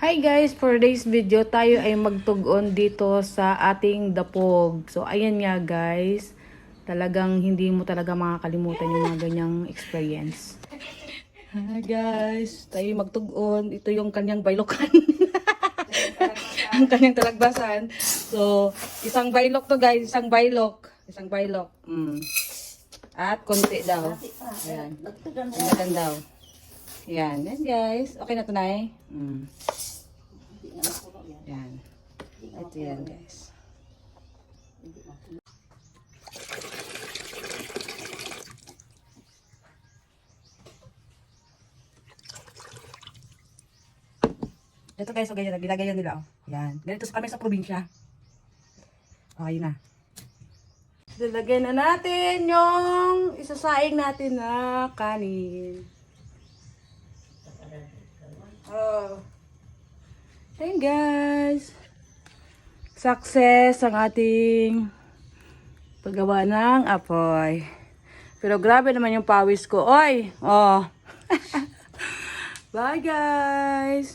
Hi guys, for today's video tayo ay magtugon dito sa ating dapog. So ayan nga guys, talagang hindi mo talaga makakalimutan yung mga ganyang experience. Hi guys, tayo magtugon. Ito yung kanyang baylokan. Ang kanyang talagbasan. So, isang baylok to guys, isang baylok. Isang baylok. At konti daw. Ayan. Konti daw. Yan. Yan guys. Okay na to, Nay? Yan. Ito yan guys. Ito guys, so ganyan. Ginagayan nila. Oh. Yan. Ganito kami sa probinsya. Okay na. Lalagay na natin yung isasaing natin na kanin. Oh. Hey guys. Success ang ating paggawa ng apoy. Pero grabe naman yung pawis ko. Oy! Oh. Bye guys.